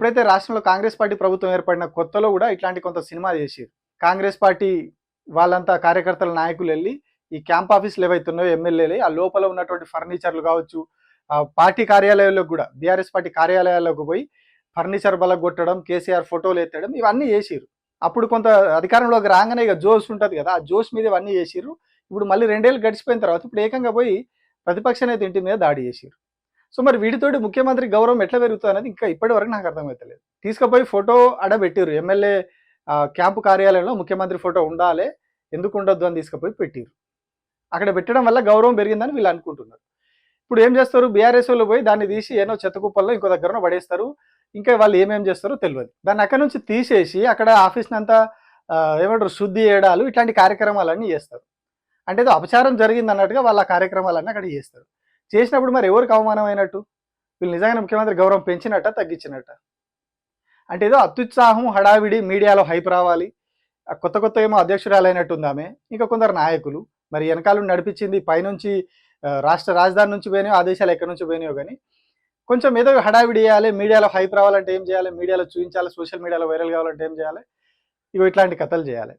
ఎప్పుడైతే రాష్ట్రంలో కాంగ్రెస్ పార్టీ ప్రభుత్వం ఏర్పడిన కొత్తలో కూడా ఇట్లాంటి కొంత సినిమా చేసిర్రు. కాంగ్రెస్ పార్టీ వాళ్ళంతా కార్యకర్తల నాయకులు వెళ్ళి ఈ క్యాంప్ ఆఫీసులు ఏవైతున్నాయో ఎమ్మెల్యేలు ఆ లోపల ఉన్నటువంటి ఫర్నిచర్లు కావచ్చు, పార్టీ కార్యాలయాల్లో కూడా బీఆర్ఎస్ పార్టీ కార్యాలయాల్లోకి పోయి ఫర్నిచర్ బలగొట్టడం, కేసీఆర్ ఫోటోలు ఎత్తడం ఇవన్నీ చేసిర్రు. అప్పుడు కొంత అధికారంలోకి రాగానే ఇక జోష్ ఉంటుంది కదా, ఆ జోష్ మీద ఇవన్నీ చేసిర్రు. ఇప్పుడు మళ్ళీ 2 ఏళ్ళు గడిచిపోయిన తర్వాత ఇప్పుడు ఏకంగా పోయి ప్రతిపక్ష నేత ఇంటి మీద దాడి చేసిర్రు. సో మరి వీటితోటి ముఖ్యమంత్రి గౌరవం ఎట్లా పెరుగుతుంది అనేది ఇంకా ఇప్పటి వరకు నాకు అర్థమవుతలేదు. తీసుకుపోయి ఫోటో అడబెట్టిర్రు. ఎమ్మెల్యే క్యాంపు కార్యాలయంలో ముఖ్యమంత్రి ఫోటో ఉండాలి, ఎందుకు ఉండొద్దు అని తీసుకుపోయి పెట్టిర్రు. అక్కడ పెట్టడం వల్ల గౌరవం పెరిగిందని వీళ్ళు అనుకుంటున్నారు. ఇప్పుడు ఏం చేస్తారు, బీఆర్ఎస్ వాళ్ళు పోయి దాన్ని తీసి ఏనో చెత్తకుప్పల్లో ఇంకో దగ్గర పడేస్తారు. ఇంకా వాళ్ళు ఏమేం చేస్తారో తెలియదు. దాన్ని అక్కడ నుంచి తీసేసి అక్కడ ఆఫీస్ని అంతా ఏమంటారు శుద్ధి చేయడాలు ఇట్లాంటి కార్యక్రమాలన్నీ చేస్తారు. అంటే ఏదో అపచారం జరిగింది అన్నట్టుగా వాళ్ళ కార్యక్రమాలన్నీ అక్కడ చేస్తారు. చేసినప్పుడు మరి ఎవరికి అవమానం అయినట్టు? వీళ్ళు నిజంగానే ముఖ్యమంత్రి గౌరవం పెంచినట్ట తగ్గించినట్ట? అంటే ఏదో అత్యుత్సాహం హడావిడి మీడియాలో హైప్ రావాలి, కొత్త కొత్త ఏమో అధ్యక్షురాలైనట్టుంది ఆమె, ఇంకా కొందరు నాయకులు. మరి వెనకాల నడిపించింది పైనుంచి రాష్ట్ర రాజధాని నుంచి పోయినాయో ఆదేశాలు ఎక్కడి నుంచి పోయినాయో కానీ కొంచెం ఏదో హడావిడి చేయాలి, మీడియాలో హైప్ రావాలంటే ఏం చేయాలి, మీడియాలో చూపించాలి, సోషల్ మీడియాలో వైరల్ కావాలంటే ఏం చేయాలి, ఇగో ఇట్లాంటి కథలు చేయాలి.